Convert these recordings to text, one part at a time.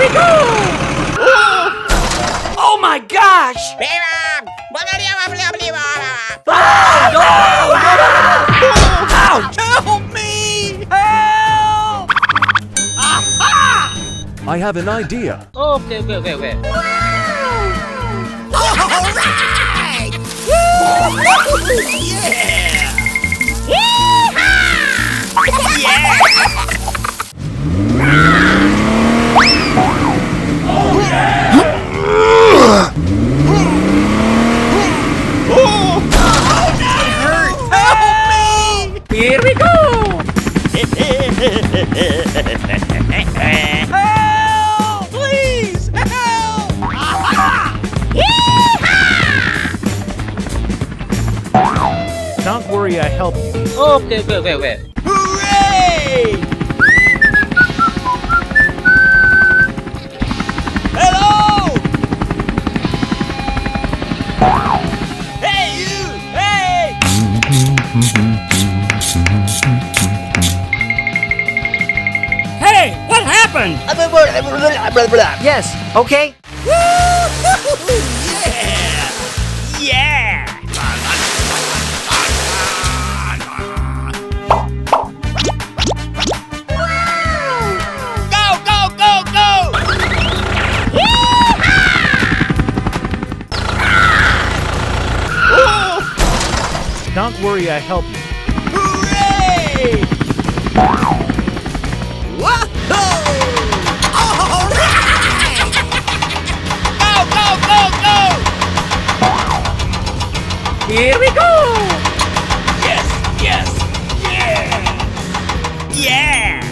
we go! Oh my gosh! Ah, no! Ouch! Help me! Help! Aha! I have an idea. Okay. All right! Yeah! Here we go! Help! Please! Help! Aha! Don't worry, I help you. Okay. Hooray! Hello! Hey, you! Hey! Hey, what happened? Yes, okay? Yeah! Go! Don't worry, I help you. Hooray! Whoa! All right! Go! Here we go! Yes! Yeah!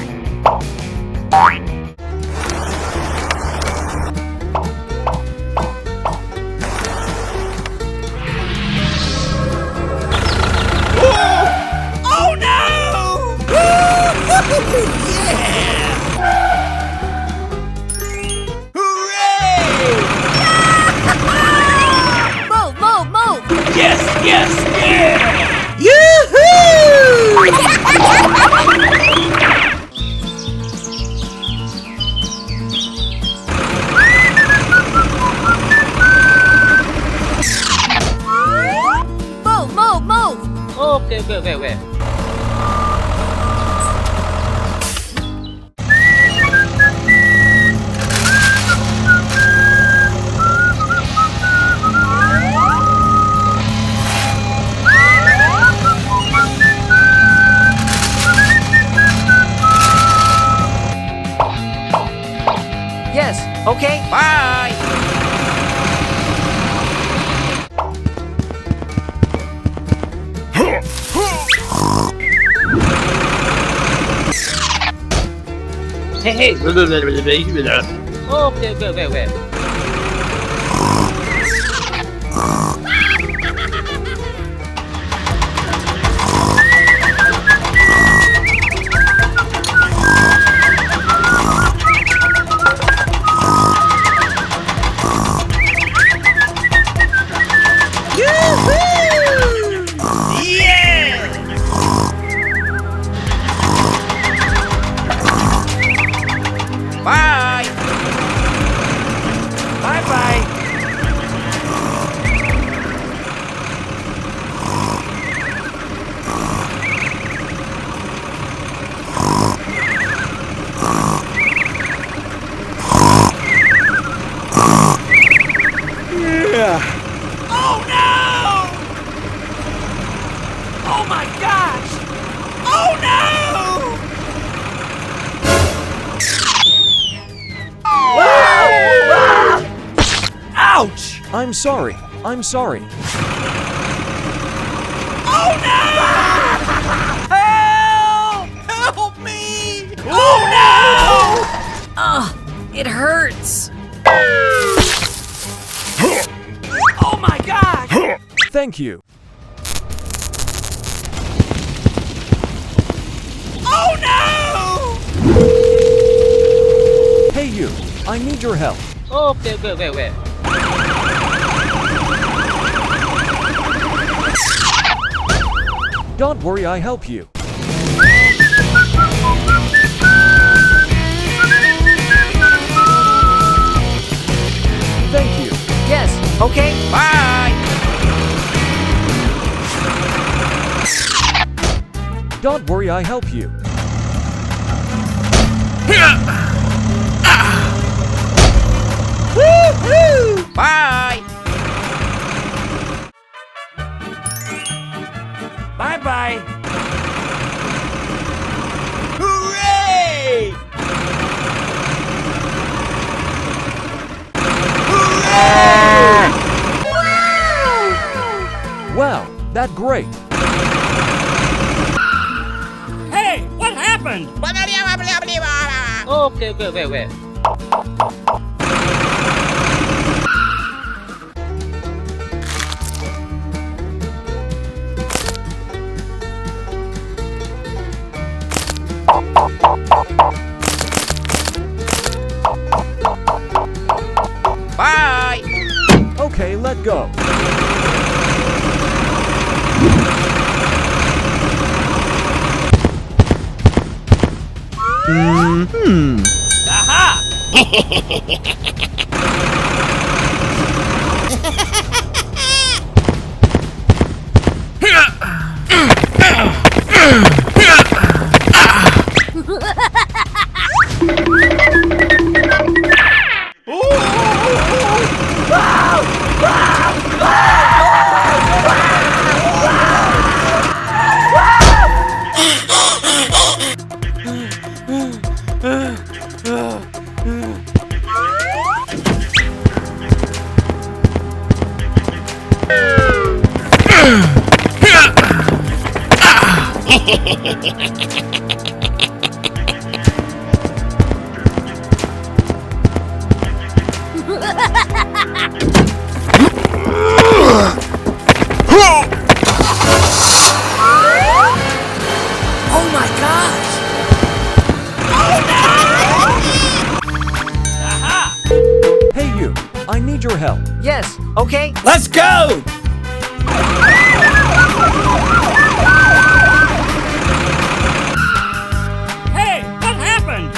Oh no! Yeah! Hooray! Move! Yes! Yeah! Move! Okay. Yes, okay? Bye! Hey. Okay. Bye! Bye-bye. Oh no! Oh my gosh! Oh no! Ouch! I'm sorry. Oh no! Help! Help me! Oh no! It hurts. Oh my gosh! Thank you. Oh no! Hey you, I need your help. Okay. Don't worry, I help you. Don't worry, I help you. Woohoo! Bye! Bye-bye! Hooray! Hooray! Wow, that's great. Hey, what happened? Okay, wait. Bye! Okay, let go. Oh my gosh! Hey you, I need your help. Yes, okay. Let's go! Hey, what happened?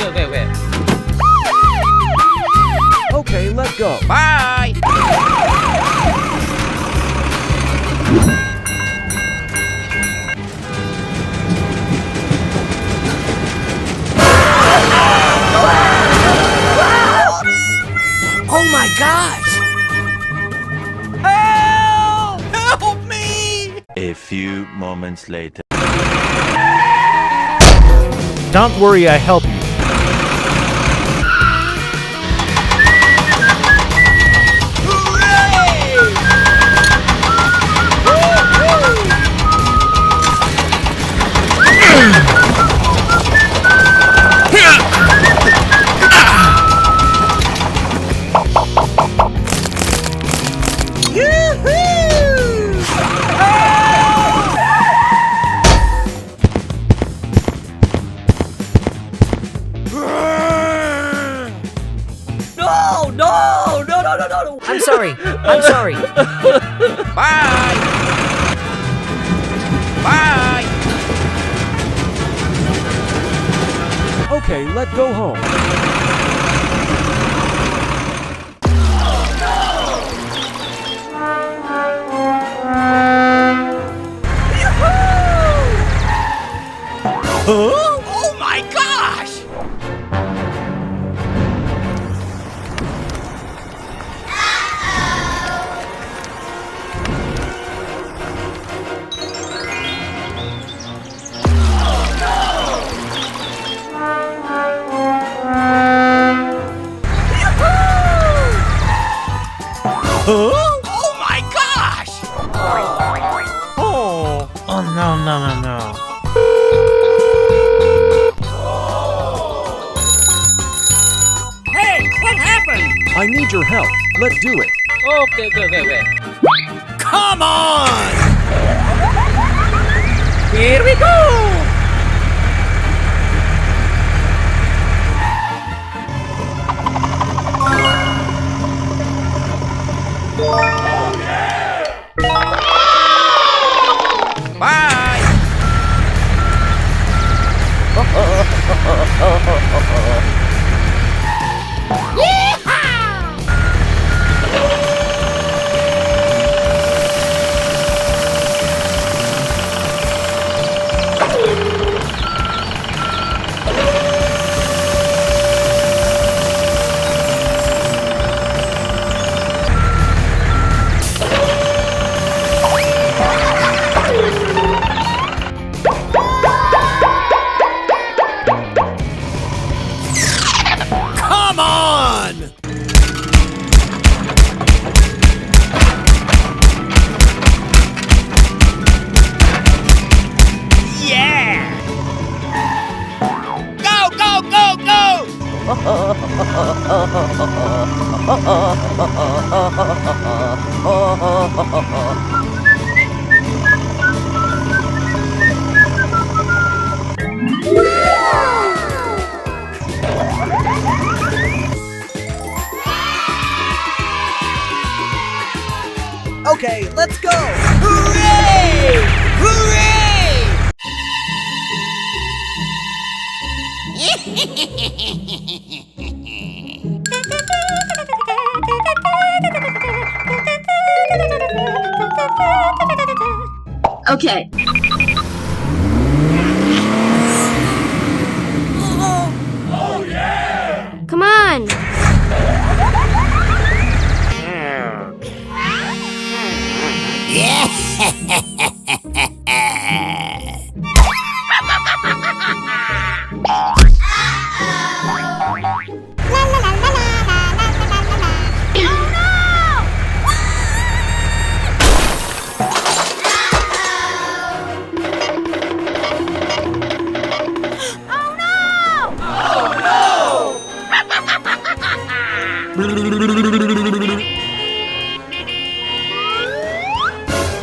Okay, wait. Okay, let go. Bye! Oh my gosh! Help! Help me! A few moments later. Don't worry, I help you. No! I'm sorry. I'm sorry. Bye! Bye! Okay, let's go home. Oh my gosh! Oh my gosh! Oh no. Hey, what happened? I need your help. Let's do it. Okay, wait. Come on! Here we go! Bye! Okay, let's go! Hooray! Hooray! Okay. Come on!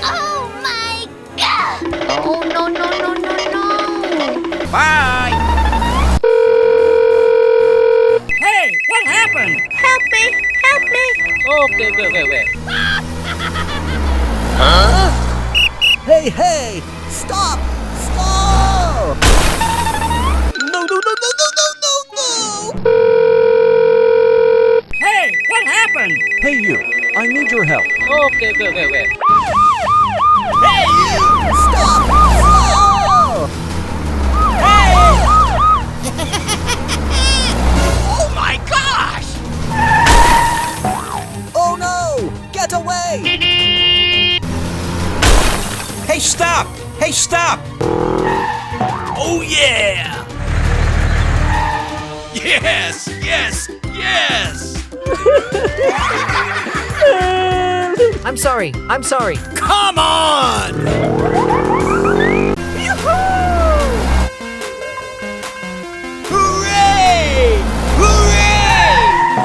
Oh my god! Oh no no no no no! Bye. Hey, what happened? Help me! Help me! Okay, wait. Hey, hey! Stop! Stop! No, no, no, no, no, no, no, no! Hey, what happened? Hey, you. I need your help. Okay, wait. Hey, you! Stop! Stop! Hey! Oh my gosh! Oh no! Get away! Hey, stop! Hey, stop! Oh yeah! Yes! Yes! Yes! I'm sorry. I'm sorry. Come on! Hooray! Hooray!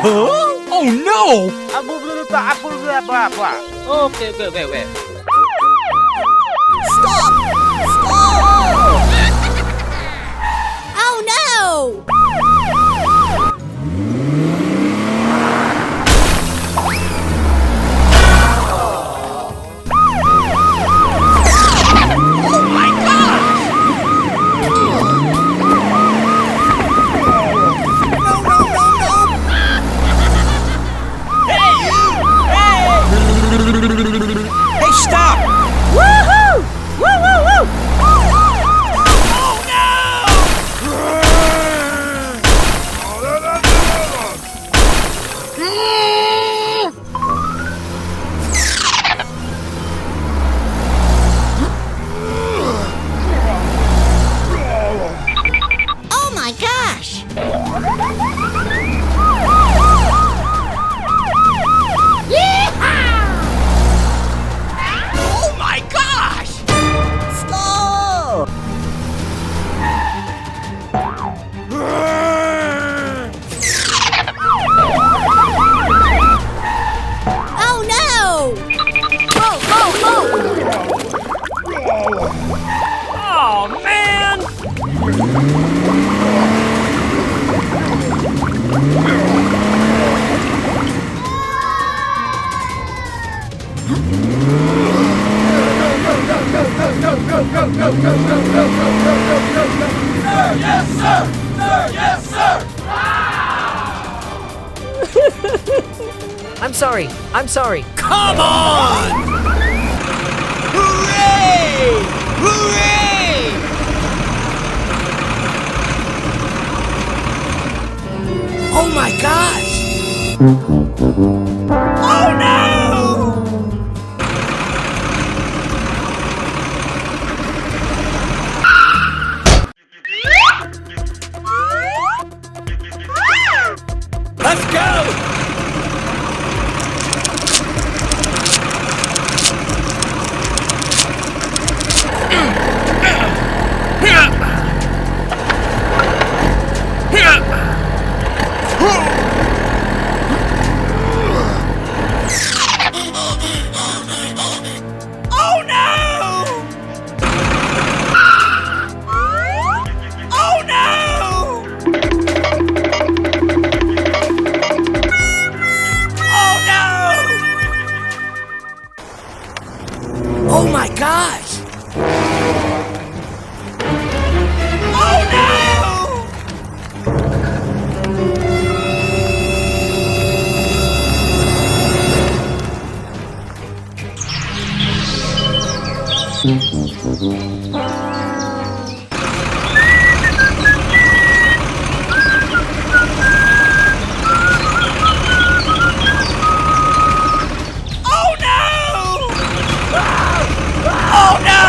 Huh? Oh no! Okay, wait. Stop! Stop! Oh no! Oh my gosh! No, no, no, no! Hey, you! Hey! Hey, stop! Woohoo! Woo, woo, woo! Oh no! Oh my gosh! Oh my gosh! Stop! Oh no! Oh man! I'm sorry. I'm sorry. Come on! Hooray! Hooray! Oh my gosh! Oh no! Let's go! Oh no! Oh no!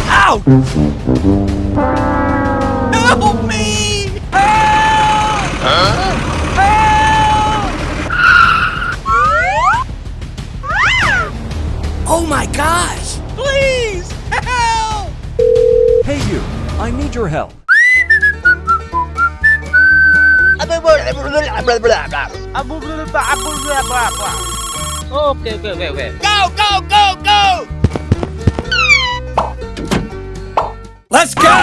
Ow! Help me! Help! Help! Oh my gosh! Please help! Hey you, I need your help. Okay, wait. Go, go, go, go! Let's go!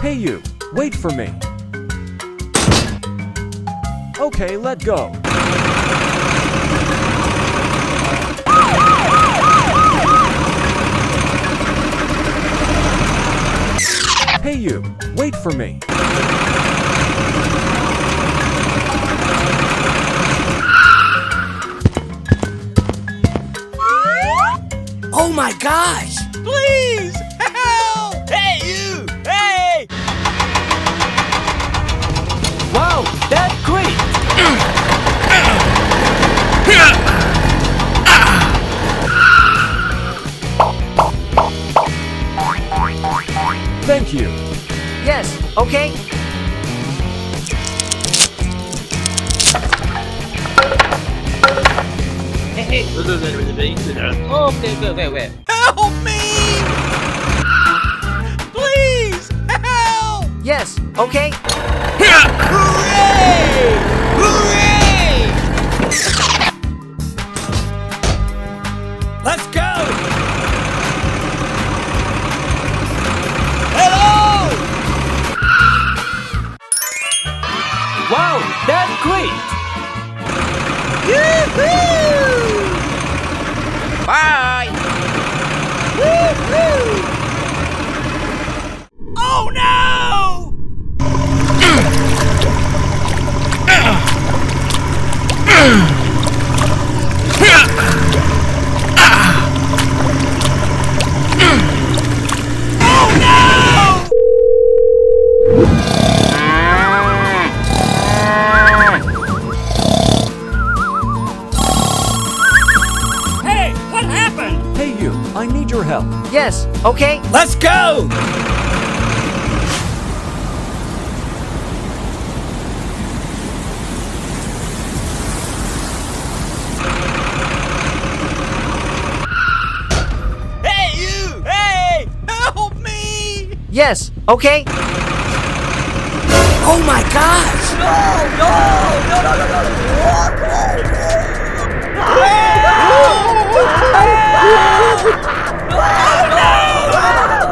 Hey you, wait for me. Okay, let go. Hey you, wait for me. Oh my gosh! Please help! Hey you! Hey! Wow, that's great! Thank you. Yes, okay? Okay, wait. Help me! Please help! Yes, okay? Hooray! Hooray! Let's go! Hello! Wow, that's great! Yoo-hoo! Bye. Woo-hoo! Oh no! Oh no! Hey, what happened? Hey you, I need your help. Yes, okay? Let's go! Hey you! Hey! Help me! Yes, okay? Oh my gosh!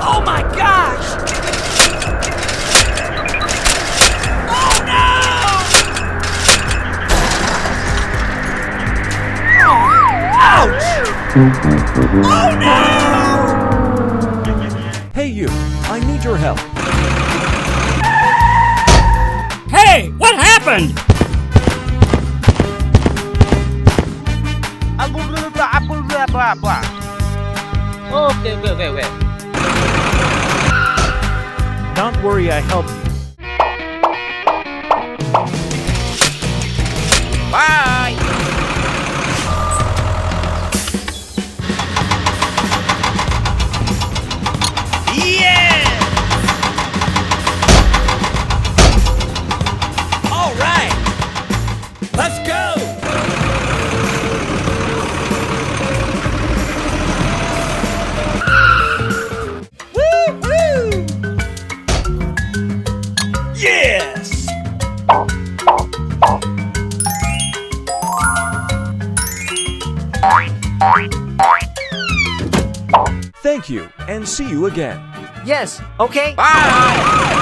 Oh my gosh! Oh no! Ouch! Oh no! Hey you, I need your help. Hey, what happened? Okay, wait. Don't worry, I help you. Bye. Yeah! All right. Let's go. Woo-hoo! Yes! Thank you, and see you again. Yes, okay? Bye.